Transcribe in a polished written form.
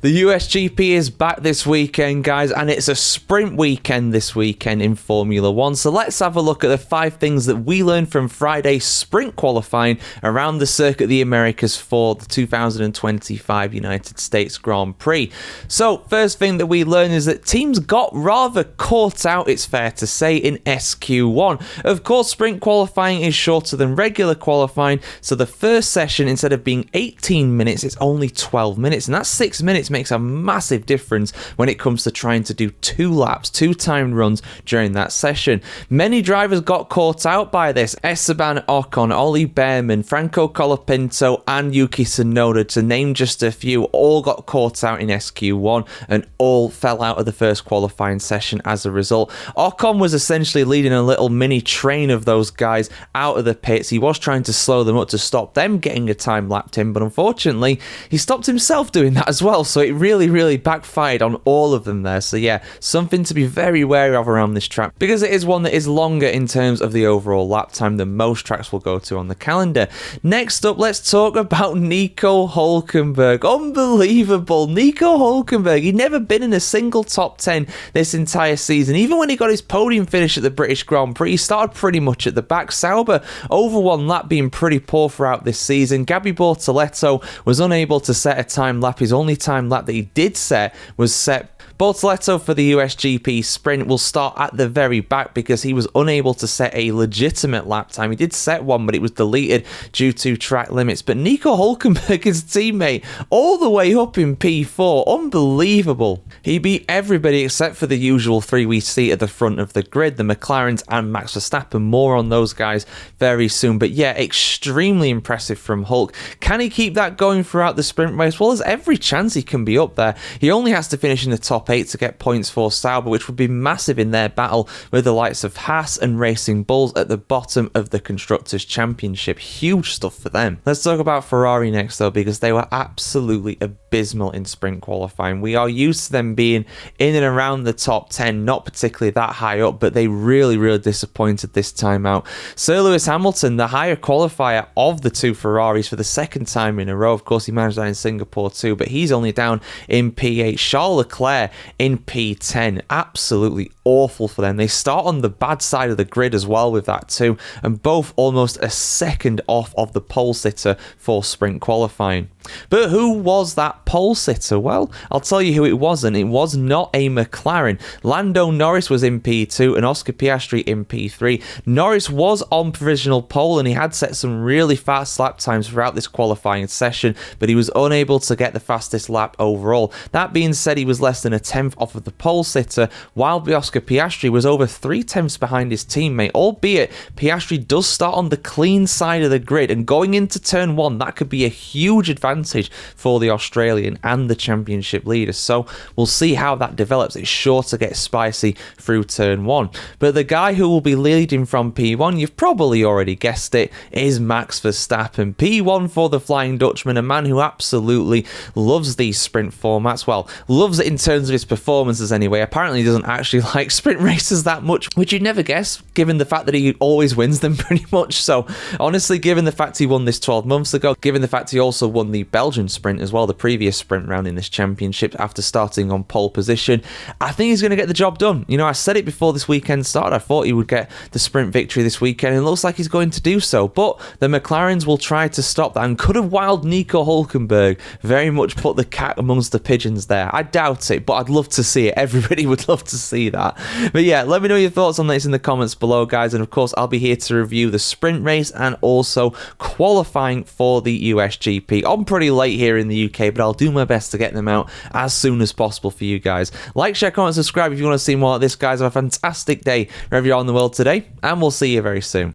The USGP is back this weekend, guys, and it's a sprint weekend this weekend in Formula 1. So let's have a look at the 5 things that we learned from Friday's sprint qualifying around the Circuit of the Americas for the 2025 United States Grand Prix. So first thing that we learned is that teams got rather caught out, it's fair to say, in SQ1. Of course, sprint qualifying is shorter than regular qualifying, so the first session, instead of being 18 minutes, it's only 12 minutes, and that's 6 minutes makes a massive difference when it comes to trying to do 2 laps, 2 timed runs during that session. Many drivers got caught out by this. Esteban Ocon, Ollie Bearman, Franco Colapinto and Yuki Tsunoda, to name just a few, all got caught out in SQ1 and all fell out of the first qualifying session as a result. Ocon was essentially leading a little mini train of those guys out of the pits. He was trying to slow them up to stop them getting a time lapped in, but unfortunately he stopped himself doing that as well, so it really backfired on all of them there. So yeah, something to be very wary of around this track, because it is one that is longer in terms of the overall lap time than most tracks will go to on the calendar. Next up, let's talk about Nico Hülkenberg. Unbelievable. Nico Hülkenberg, he'd never been in a single top 10 this entire season. Even when he got his podium finish at the British Grand Prix, he started pretty much at the back. Sauber over one lap, being pretty poor throughout this season. Gabriel Bortoleto was unable to set a time lap. His only time lap that he did set was set. Bortoleto for the USGP sprint will start at the very back because he was unable to set a legitimate lap time. He did set one, but it was deleted due to track limits. But Nico Hülkenberg, his teammate, all the way up in P4. Unbelievable. He beat everybody except for the usual 3 we see at the front of the grid, the McLarens and Max Verstappen. More on those guys very soon. But yeah, extremely impressive from Hulk. Can he keep that going throughout the sprint race? Well, there's every chance he can be up there. He only has to finish in the top 8 to get points for Sauber, which would be massive in their battle with the likes of Haas and Racing Bulls at the bottom of the Constructors' Championship. Huge stuff for them. Let's talk about Ferrari next though, because they were absolutely abysmal in sprint qualifying. We are used to them being in and around the top 10, not particularly that high up, but they really disappointed this time out. Sir Lewis Hamilton, the higher qualifier of the 2 Ferraris for the second time in a row. Of course, he managed that in Singapore too, but he's only down in P8. Charles Leclerc in P10. Absolutely awful for them. They start on the bad side of the grid as well with that too, and both almost a second off of the pole sitter for sprint qualifying. But who was that pole sitter? Well, I'll tell you who it wasn't. It was not a McLaren. Lando Norris was in P2 and Oscar Piastri in P3. Norris was on provisional pole and he had set some really fast lap times throughout this qualifying session, but he was unable to get the fastest lap overall. That being said, he was less than a 10th off of the pole sitter, while Oscar Piastri was over 3/10 behind his teammate, albeit Piastri does start on the clean side of the grid, and going into turn 1, that could be a huge advantage for the Australian and the championship leaders. So we'll see how that develops. It's sure to get spicy through turn 1. But the guy who will be leading from P1, you've probably already guessed it, is Max Verstappen. P1 for the Flying Dutchman, a man who absolutely loves these sprint formats. Well, loves it in terms of his performances anyway. Apparently he doesn't actually like sprint races that much, which you'd never guess given the fact that he always wins them pretty much. So honestly, given the fact he won this 12 months ago, given the fact he also won the Belgian sprint as well, the previous sprint round in this championship after starting on pole position, I think he's going to get the job done. You know, I said it before this weekend started, I thought he would get the sprint victory this weekend, and it looks like he's going to do so. But the McLarens will try to stop that, and could have wowed Nico Hülkenberg, very much put the cat amongst the pigeons there. I doubt it, but I'd love to see it. Everybody would love to see that. But yeah, let me know your thoughts on this in the comments below, guys, and of course I'll be here to review the sprint race and also qualifying for the USGP. I'm pretty late here in the UK, but I'll do my best to get them out as soon as possible for you guys. Like, share, comment, subscribe if you want to see more like this, guys. Have a fantastic day wherever you are in the world today, and we'll see you very soon.